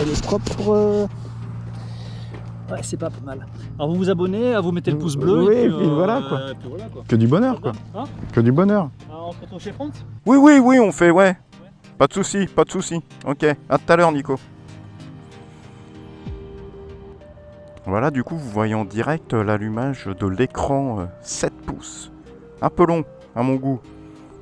Elle est propre. Ouais, c'est pas mal. Alors vous vous abonnez, vous mettez le pouce bleu. Oui, et puis voilà, quoi. puis voilà, quoi. Que du bonheur, quoi. Hein, Que du bonheur. on se retrouve chez Franck. Oui, on fait, ouais. Pas de souci, pas de souci. Ok, à tout à l'heure, Nico. Voilà, du coup, vous voyez en direct l'allumage de l'écran 7 pouces. Un peu long, à mon goût.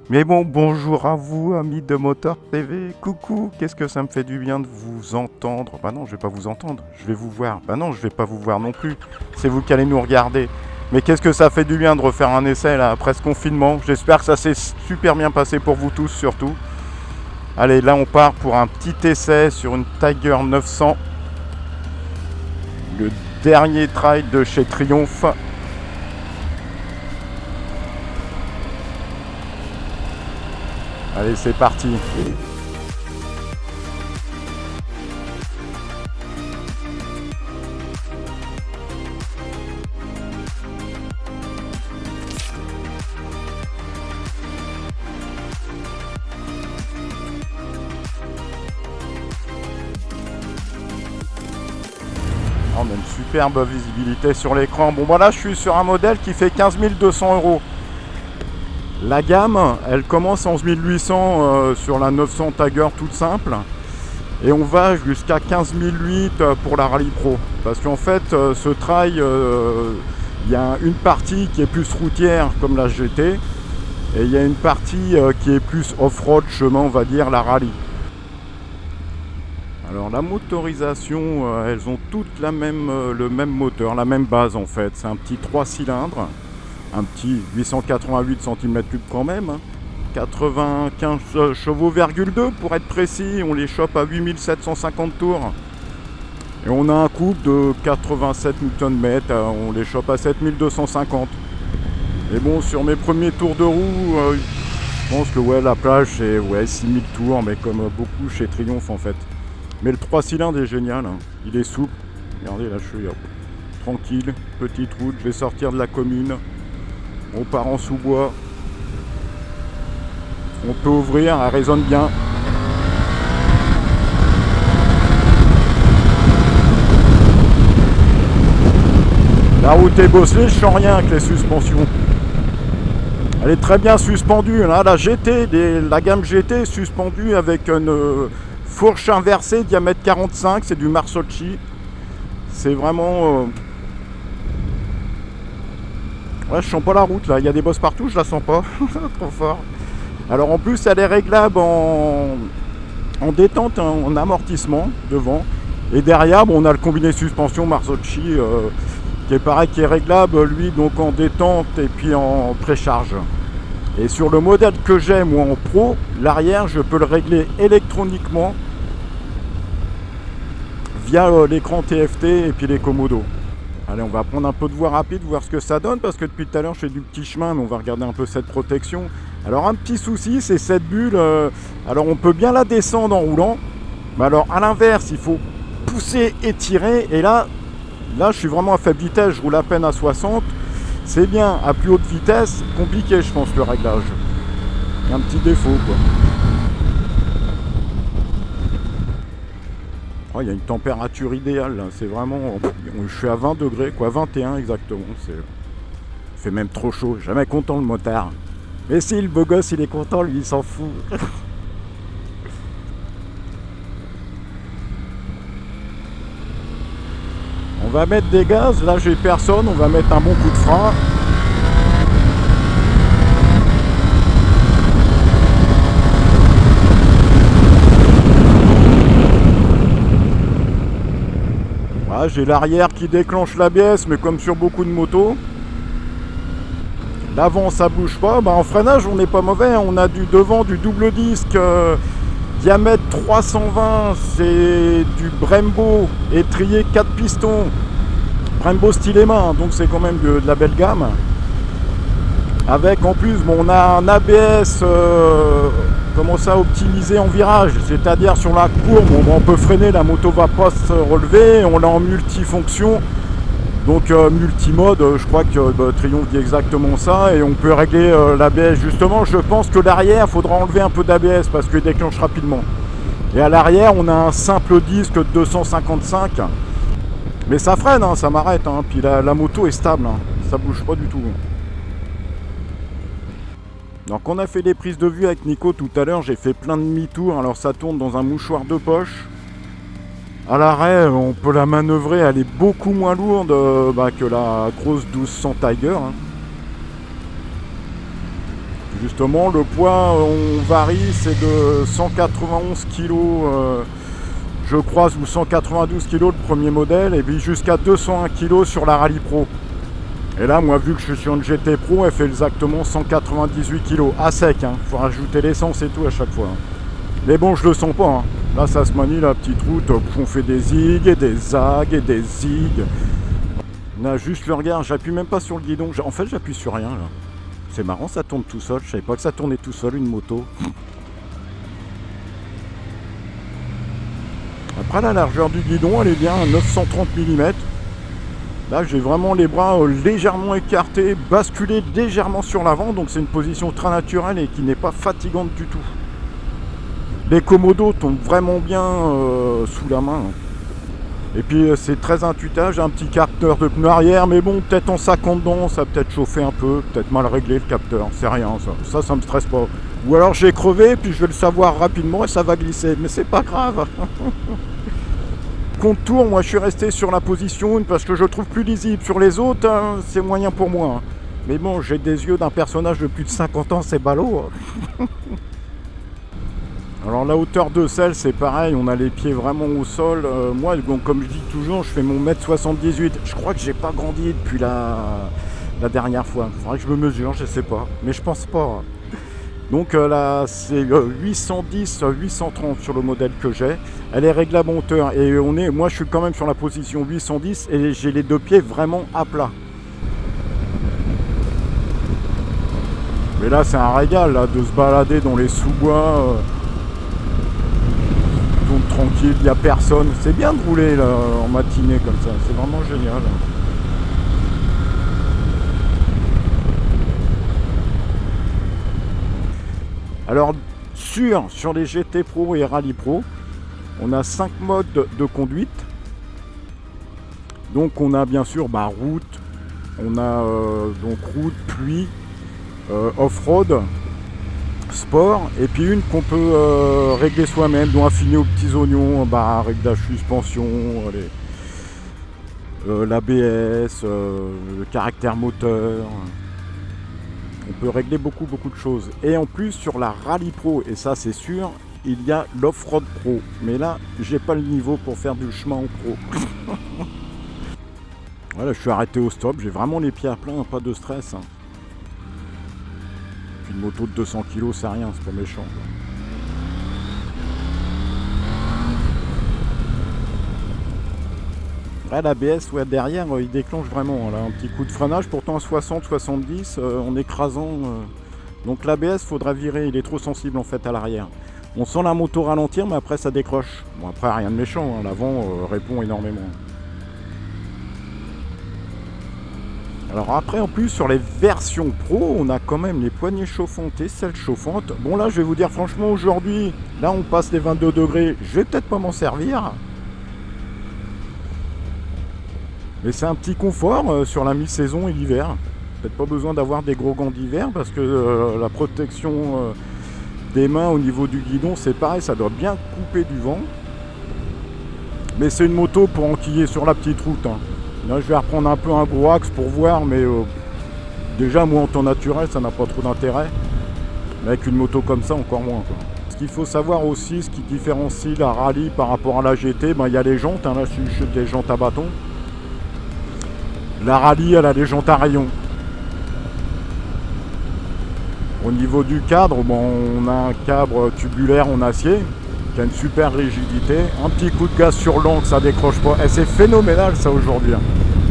Mais bon, bonjour à vous, amis de Motor TV. Coucou, qu'est-ce que ça me fait du bien de vous entendre. Bah non, je vais pas vous entendre, je vais vous voir. Bah non, je vais pas vous voir non plus. C'est vous qui allez nous regarder. Mais qu'est-ce que ça fait du bien de refaire un essai, là, après ce confinement. J'espère que ça s'est super bien passé pour vous tous, surtout. Allez, là, on part pour un petit essai sur une Tiger 900. Le dernier trail de chez Triumph. Allez, c'est parti. On a une superbe visibilité sur l'écran. Bon, voilà, je suis sur un modèle qui fait 15 200 €. La gamme, elle commence en 11 800 sur la 900 Tiger toute simple. Et on va jusqu'à 15 008 pour la Rallye Pro. Parce qu'en fait, ce trail, il y a une partie qui est plus routière, comme la GT. Et il y a une partie qui est plus off-road, chemin, on va dire, la Rallye. Alors la motorisation, elles ont toutes le même moteur, la même base en fait. C'est un petit 3 cylindres, un petit 888 cm3 quand même. 95 chevaux,2 pour être précis, on les chope à 8750 tours. Et on a un couple de 87 Nm, on les chope à 7250. Et bon, sur mes premiers tours de roue, je pense que ouais, la plage c'est 6000 tours, mais comme beaucoup chez Triumph en fait. Mais le 3 cylindres est génial, hein. Il est souple. Regardez, là je suis tranquille, petite route, je vais sortir de la commune. On part en sous-bois. On peut ouvrir, elle résonne bien. La route est bosselée, je sens rien avec les suspensions. Elle est très bien suspendue, hein. La GT, la gamme GT est suspendue avec une fourche inversée, diamètre 45, c'est du Marsocchi. C'est vraiment... Ouais, je sens pas la route là, il y a des bosses partout, je la sens pas. Trop fort. Alors en plus, elle est réglable en détente, hein, en amortissement devant. Et derrière, bon, on a le combiné suspension Marsocchi qui est pareil, qui est réglable, lui, donc en détente et puis en précharge. Et sur le modèle que j'ai, moi en pro, l'arrière, je peux le régler électroniquement via l'écran TFT et puis les commodos. Allez, on va prendre un peu de voie rapide, voir ce que ça donne, parce que depuis tout à l'heure, je fais du petit chemin, mais on va regarder un peu cette protection. Alors, un petit souci, c'est cette bulle. Alors, on peut bien la descendre en roulant, mais alors, à l'inverse, il faut pousser et tirer. Et là, je suis vraiment à faible vitesse, je roule à peine à 60. C'est bien, à plus haute vitesse, compliqué, je pense, le réglage. Il y a un petit défaut, quoi. Oh, il y a une température idéale, là. C'est vraiment... Je suis à 20 degrés, quoi, 21 exactement. Il fait même trop chaud, jamais content le motard. Mais si, le beau gosse, il est content, lui, il s'en fout. On va mettre des gaz, là j'ai personne, on va mettre un bon coup de frein. Voilà, j'ai l'arrière qui déclenche l'ABS, mais comme sur beaucoup de motos. L'avant ça bouge pas, en freinage on n'est pas mauvais, on a du devant du double disque diamètre 320, c'est du Brembo étrier 4 pistons, Brembo style main, donc c'est quand même de la belle gamme. Avec en plus, on a un ABS comment ça, optimisé en virage, c'est-à-dire sur la courbe, on peut freiner, la moto va pas se relever, on l'a en multifonction. Donc multimode, je crois que Triumph dit exactement ça, et on peut régler l'ABS. Justement, je pense que l'arrière, il faudra enlever un peu d'ABS parce qu'il déclenche rapidement. Et à l'arrière, on a un simple disque de 255. Mais ça freine, hein, ça m'arrête. Hein. Puis la moto est stable, hein. Ça bouge pas du tout. Donc on a fait des prises de vue avec Nico tout à l'heure. J'ai fait plein de demi-tours. Alors ça tourne dans un mouchoir de poche. À l'arrêt, on peut la manœuvrer. Elle est beaucoup moins lourde que la grosse 1200 Tiger. Hein. Justement, le poids, on varie, c'est de 191 kg, je crois, ou 192 kg le premier modèle, et puis jusqu'à 201 kg sur la Rallye Pro. Et là, moi, vu que je suis sur une GT Pro, elle fait exactement 198 kg, à sec, hein. Faut rajouter l'essence et tout à chaque fois. Hein. Mais bon, je le sens pas. Hein. Là, ça se manie, la petite route, on fait des zigs et des zags et des zigs. On a juste le regard, j'appuie même pas sur le guidon, en fait, j'appuie sur rien, là. C'est marrant, ça tourne tout seul. Je savais pas que ça tournait tout seul, une moto. Après, la largeur du guidon, elle est bien à 930 mm. Là, j'ai vraiment les bras légèrement écartés, basculés légèrement sur l'avant. Donc, c'est une position très naturelle et qui n'est pas fatigante du tout. Les commodos tombent vraiment bien sous la main. Et puis c'est très intuitif, j'ai un petit capteur de pneu arrière, mais bon, peut-être en saccant dedans, ça a peut-être chauffé un peu, peut-être mal réglé le capteur, c'est rien ça. Ça me stresse pas. Ou alors j'ai crevé, puis je vais le savoir rapidement et ça va glisser, mais c'est pas grave. Contour, moi je suis resté sur la position 1 parce que je le trouve plus lisible. Sur les autres, hein, c'est moyen pour moi. Mais bon, j'ai des yeux d'un personnage de plus de 50 ans, c'est ballot. Alors la hauteur de selle c'est pareil, on a les pieds vraiment au sol. Moi, donc, comme je dis toujours, je fais mon 1m78. Je crois que j'ai pas grandi depuis la dernière fois. Il faudrait que je me mesure, je sais pas. Mais je pense pas. Donc là c'est 810-830 sur le modèle que j'ai. Elle est réglable en hauteur. Et moi je suis quand même sur la position 810 et j'ai les deux pieds vraiment à plat. Mais là c'est un régal là, de se balader dans les sous-bois. Tranquille, il n'y a personne. C'est bien de rouler là, en matinée comme ça, c'est vraiment génial. Alors sur les GT Pro et Rallye Pro, on a 5 modes de conduite. Donc on a bien sûr route, on a donc route, pluie, off-road, sport, et puis une qu'on peut régler soi-même, dont affiner aux petits oignons, réglage suspension, l'ABS, le caractère moteur. On peut régler beaucoup de choses. Et en plus sur la Rallye Pro, et ça c'est sûr, il y a l'off-road pro. Mais là, j'ai pas le niveau pour faire du chemin en pro. Voilà, je suis arrêté au stop, j'ai vraiment les pieds à plein, pas de stress. Hein. Une moto de 200 kg, c'est rien, c'est pas méchant. Là, l'ABS, ouais, derrière, il déclenche vraiment. Là, un petit coup de freinage, pourtant à 60-70, en écrasant. Donc l'ABS, faudra virer, il est trop sensible en fait à l'arrière. On sent la moto ralentir, mais après ça décroche. Bon, après, rien de méchant, hein. L'avant répond énormément. Alors après, en plus, sur les versions pro, on a quand même les poignées chauffantes et celles chauffantes. Bon là, je vais vous dire franchement, aujourd'hui, là on passe les 22 degrés, je vais peut-être pas m'en servir. Mais c'est un petit confort sur la mi-saison et l'hiver. Peut-être pas besoin d'avoir des gros gants d'hiver parce que la protection des mains au niveau du guidon, c'est pareil, ça doit bien couper du vent. Mais c'est une moto pour enquiller sur la petite route. Hein. Là, je vais reprendre un peu un gros axe pour voir, mais déjà, moi, en temps naturel, ça n'a pas trop d'intérêt. Mais avec une moto comme ça, encore moins. Quoi. Ce qu'il faut savoir aussi, ce qui différencie la Rallye par rapport à la GT, il y a les jantes. Hein, là, je suis des jantes à bâton. La Rallye, elle a des jantes à rayons. Au niveau du cadre, on a un cadre tubulaire en acier qui a une super rigidité. Un petit coup de gaz sur l'angle, ça décroche pas. Et c'est phénoménal ça aujourd'hui.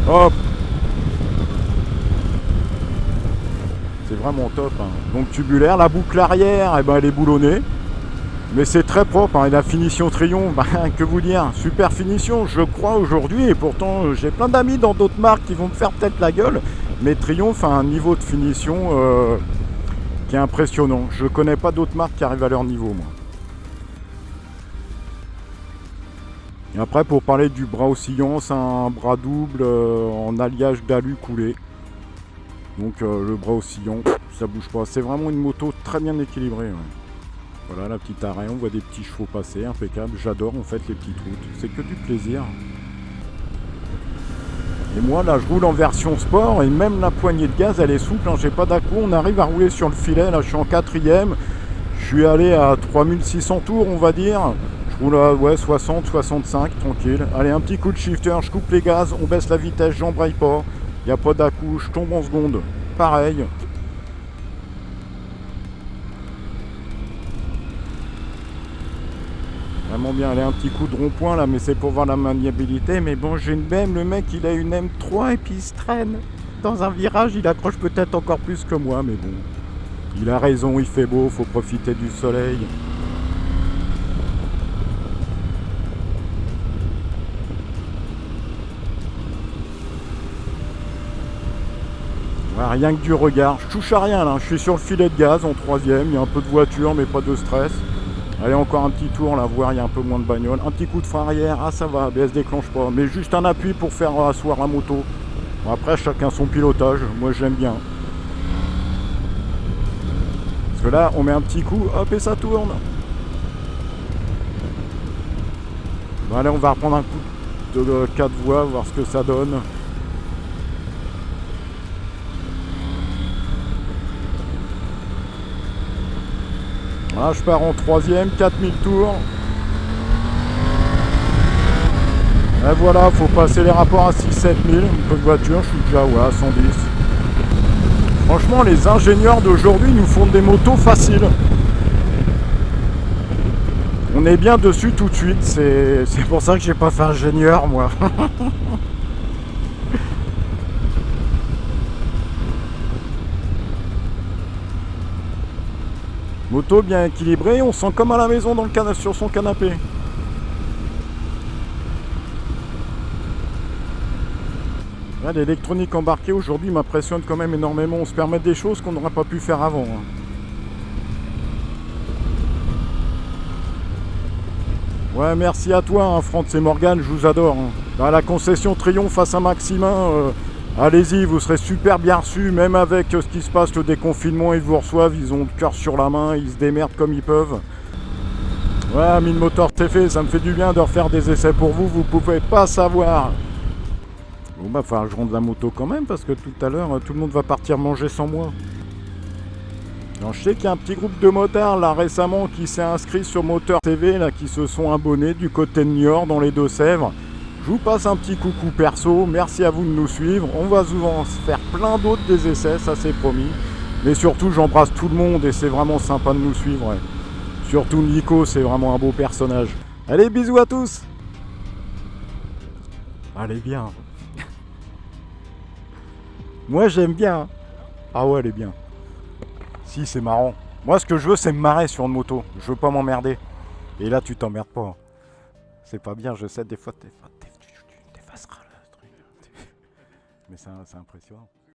Hop. C'est vraiment top. Hein. Donc tubulaire, la boucle arrière, elle est boulonnée. Mais c'est très propre. Hein. Et la finition Triumph, que vous dire, super finition, je crois aujourd'hui. Et pourtant, j'ai plein d'amis dans d'autres marques qui vont me faire peut-être la gueule. Mais Triumph a un niveau de finition qui est impressionnant. Je connais pas d'autres marques qui arrivent à leur niveau, moi. Et après, pour parler du bras oscillant, c'est un bras double en alliage d'alu coulé. Donc le bras oscillant, ça bouge pas. C'est vraiment une moto très bien équilibrée. Ouais. Voilà la petite arrêt, on voit des petits chevaux passer, impeccable. J'adore en fait les petites routes, c'est que du plaisir. Et moi là je roule en version sport et même la poignée de gaz elle est souple, hein. J'ai pas d'accro, on arrive à rouler sur le filet, là je suis en 4ème. Je suis allé à 3600 tours on va dire. Je roule à 60, 65, tranquille. Allez, un petit coup de shifter, je coupe les gaz, on baisse la vitesse, j'embraye pas. Il n'y a pas d'à-coup, je tombe en seconde. Pareil. Vraiment bien, allez, un petit coup de rond-point là, mais c'est pour voir la maniabilité. Mais bon, j'ai une BM, le mec il a une M3 et puis il se traîne. Dans un virage, il accroche peut-être encore plus que moi, mais bon. Il a raison, il fait beau, faut profiter du soleil. Ouais, rien que du regard, je touche à rien là, je suis sur le filet de gaz en 3ème, il y a un peu de voiture mais pas de stress. Allez, encore un petit tour là, voir il y a un peu moins de bagnole. Un petit coup de frein arrière, ah ça va, ABS déclenche pas, mais juste un appui pour faire asseoir la moto. Bon, après chacun son pilotage, moi j'aime bien. Parce que là on met un petit coup, hop et ça tourne. Bon, allez, on va reprendre un coup de 4 voies, voir ce que ça donne. Là, je pars en 3ème, 4000 tours. Et voilà, faut passer les rapports à 6-7 000. Un peu de voiture, je suis déjà ouais, à 110. Franchement, les ingénieurs d'aujourd'hui nous font des motos faciles. On est bien dessus tout de suite. C'est pour ça que j'ai pas fait ingénieur, moi. Moto bien équilibrée, on sent comme à la maison dans le sur son canapé. Ouais, l'électronique embarquée aujourd'hui m'impressionne quand même énormément. On se permet des choses qu'on n'aurait pas pu faire avant. Ouais, merci à toi, hein, Franck et Morgane, je vous adore. Hein. À la concession Triomphe face à Maximin, allez-y, vous serez super bien reçus, même avec ce qui se passe, le déconfinement, ils vous reçoivent, ils ont le cœur sur la main, ils se démerdent comme ils peuvent. Ouais, Mine Motor TV, ça me fait du bien de refaire des essais pour vous, vous pouvez pas savoir. Bon bah, il va falloir que je ronde la moto quand même, parce que tout à l'heure, tout le monde va partir manger sans moi. Alors, je sais qu'il y a un petit groupe de motards là récemment qui s'est inscrit sur Moteur TV, là, qui se sont abonnés du côté de Niort dans les Deux-Sèvres. Je vous passe un petit coucou perso, merci à vous de nous suivre. On va souvent se faire plein d'autres des essais, ça c'est promis. Mais surtout, j'embrasse tout le monde et c'est vraiment sympa de nous suivre. Ouais. Surtout Nico, c'est vraiment un beau personnage. Allez, bisous à tous. Allez bien. Moi j'aime bien. Ah ouais, elle est bien. Si, c'est marrant. Moi, ce que je veux, c'est me marrer sur une moto. Je veux pas m'emmerder. Et là, tu t'emmerdes pas. C'est pas bien, je sais, des fois, t'effaceras le truc. Mais c'est impressionnant.